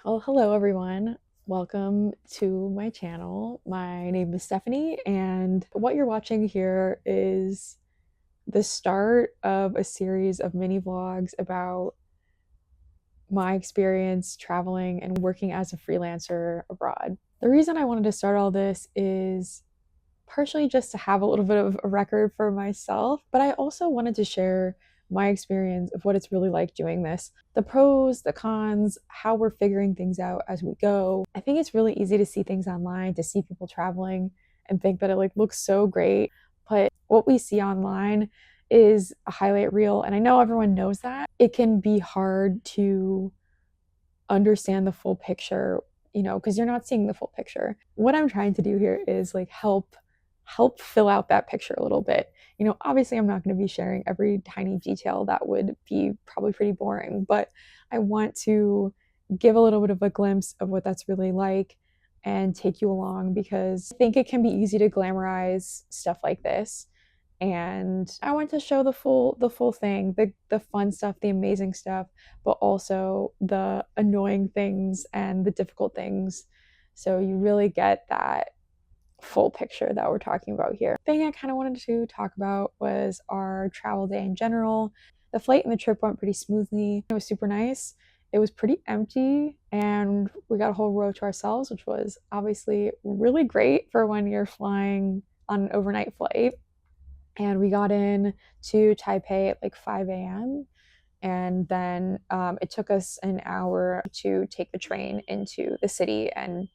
Well, hello everyone. Welcome to my channel. My name is Stephanie, and what you're watching here is the start of a series of mini vlogs about my experience traveling and working as a freelancer abroad. The reason I wanted to start all this is partially just to have a little bit of a record for myself, but I also wanted to share my experience of what it's really like doing this. The pros, the cons, how we're figuring things out as we go. I think it's really easy to see things online, to see people traveling and think that it looks so great, but what we see online is a highlight reel, and I know everyone knows that. It can be hard to understand the full picture, because you're not seeing the full picture. What I'm trying to do here is help fill out that picture a little bit. Obviously I'm not going to be sharing every tiny detail. That would be probably pretty boring, but I want to give a little bit of a glimpse of what that's really like and take you along, because I think it can be easy to glamorize stuff like this, and I want to show the full thing, the fun stuff, the amazing stuff, but also the annoying things and the difficult things, so you really get that full picture that we're talking about here. The thing I kind of wanted to talk about was our travel day in general. The flight and the trip went pretty smoothly. It was super nice. It was pretty empty, and we got a whole row to ourselves, which was obviously really great for when you're flying on an overnight flight. And we got in to Taipei at like 5 a.m. And then it took us an hour to take the train into the city and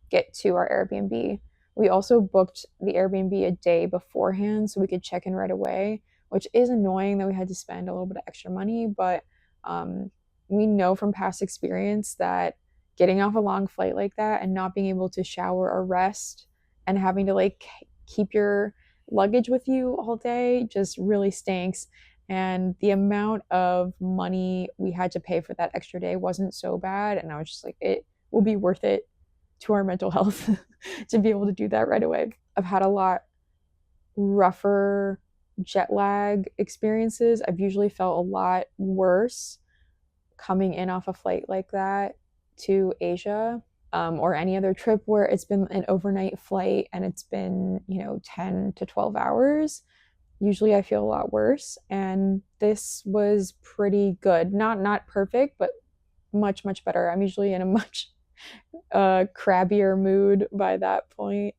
get to our Airbnb. We also booked the Airbnb a day beforehand so we could check in right away, which is annoying that we had to spend a little bit of extra money, but we know from past experience that getting off a long flight like that and not being able to shower or rest and having to keep your luggage with you all day just really stinks. And the amount of money we had to pay for that extra day wasn't so bad, and I was just like, it will be worth it to our mental health to be able to do that right away. I've had a lot rougher jet lag experiences. I've usually felt a lot worse coming in off a flight like that to Asia, or any other trip where it's been an overnight flight and it's been 10 to 12 hours. Usually I feel a lot worse, and this was pretty good. Not perfect, but much better. I'm usually in a much crabbier mood by that point.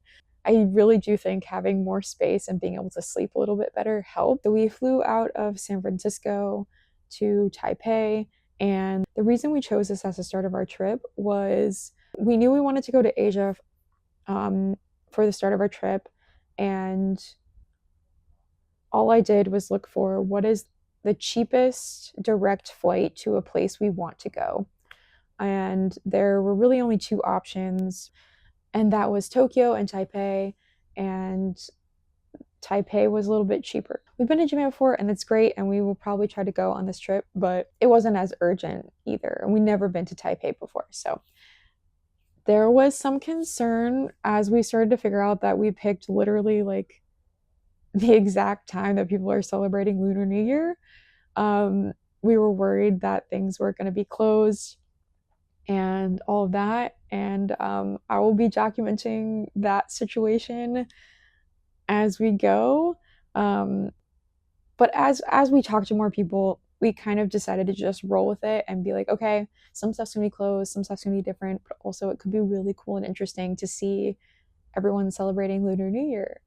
I really do think having more space and being able to sleep a little bit better helped. So we flew out of San Francisco to Taipei, and the reason we chose this as the start of our trip was we knew we wanted to go to Asia for the start of our trip, and all I did was look for what is the cheapest direct flight to a place we want to go. And there were really only two options, and that was Tokyo and Taipei, and Taipei was a little bit cheaper. We've been to Japan before, and it's great, and we will probably try to go on this trip, but it wasn't as urgent either, and we've never been to Taipei before, so there was some concern as we started to figure out that we picked literally the exact time that people are celebrating Lunar New Year. We were worried that things were going to be closed and all of that, and I will be documenting that situation as we go. But as we talk to more people, we kind of decided to just roll with it and be like, okay, some stuff's gonna be closed, some stuff's gonna be different, but also it could be really cool and interesting to see everyone celebrating Lunar New Year.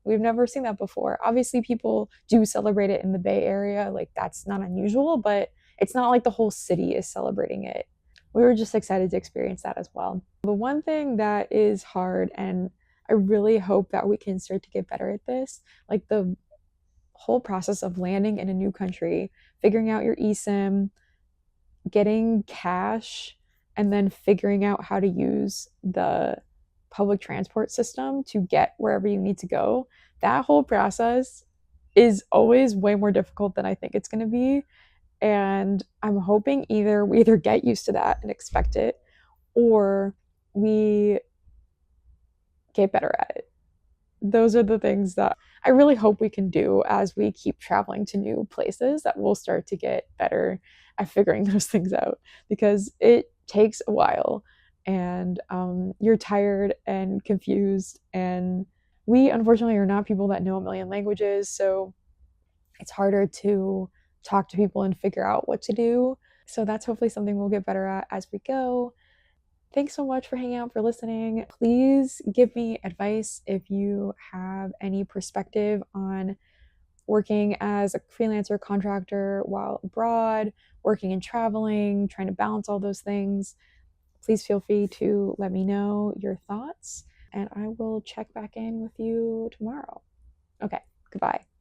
We've never seen that before. Obviously, people do celebrate it in the Bay Area, that's not unusual, but it's not like the whole city is celebrating it. We were just excited to experience that as well. The one thing that is hard, and I really hope that we can start to get better at this, the whole process of landing in a new country, figuring out your eSIM, getting cash, and then figuring out how to use the public transport system to get wherever you need to go. That whole process is always way more difficult than I think it's going to be. And I'm hoping we either get used to that and expect it, or we get better at it. Those are the things that I really hope we can do as we keep traveling to new places, that we'll start to get better at figuring those things out, because it takes a while, and you're tired and confused. And we, unfortunately, are not people that know a million languages, so it's harder to talk to people and figure out what to do. So that's hopefully something we'll get better at as we go. Thanks so much for hanging out, for listening. Please give me advice if you have any perspective on working as a freelancer contractor while abroad, working and traveling, trying to balance all those things. Please feel free to let me know your thoughts, and I will check back in with you tomorrow. Okay, goodbye.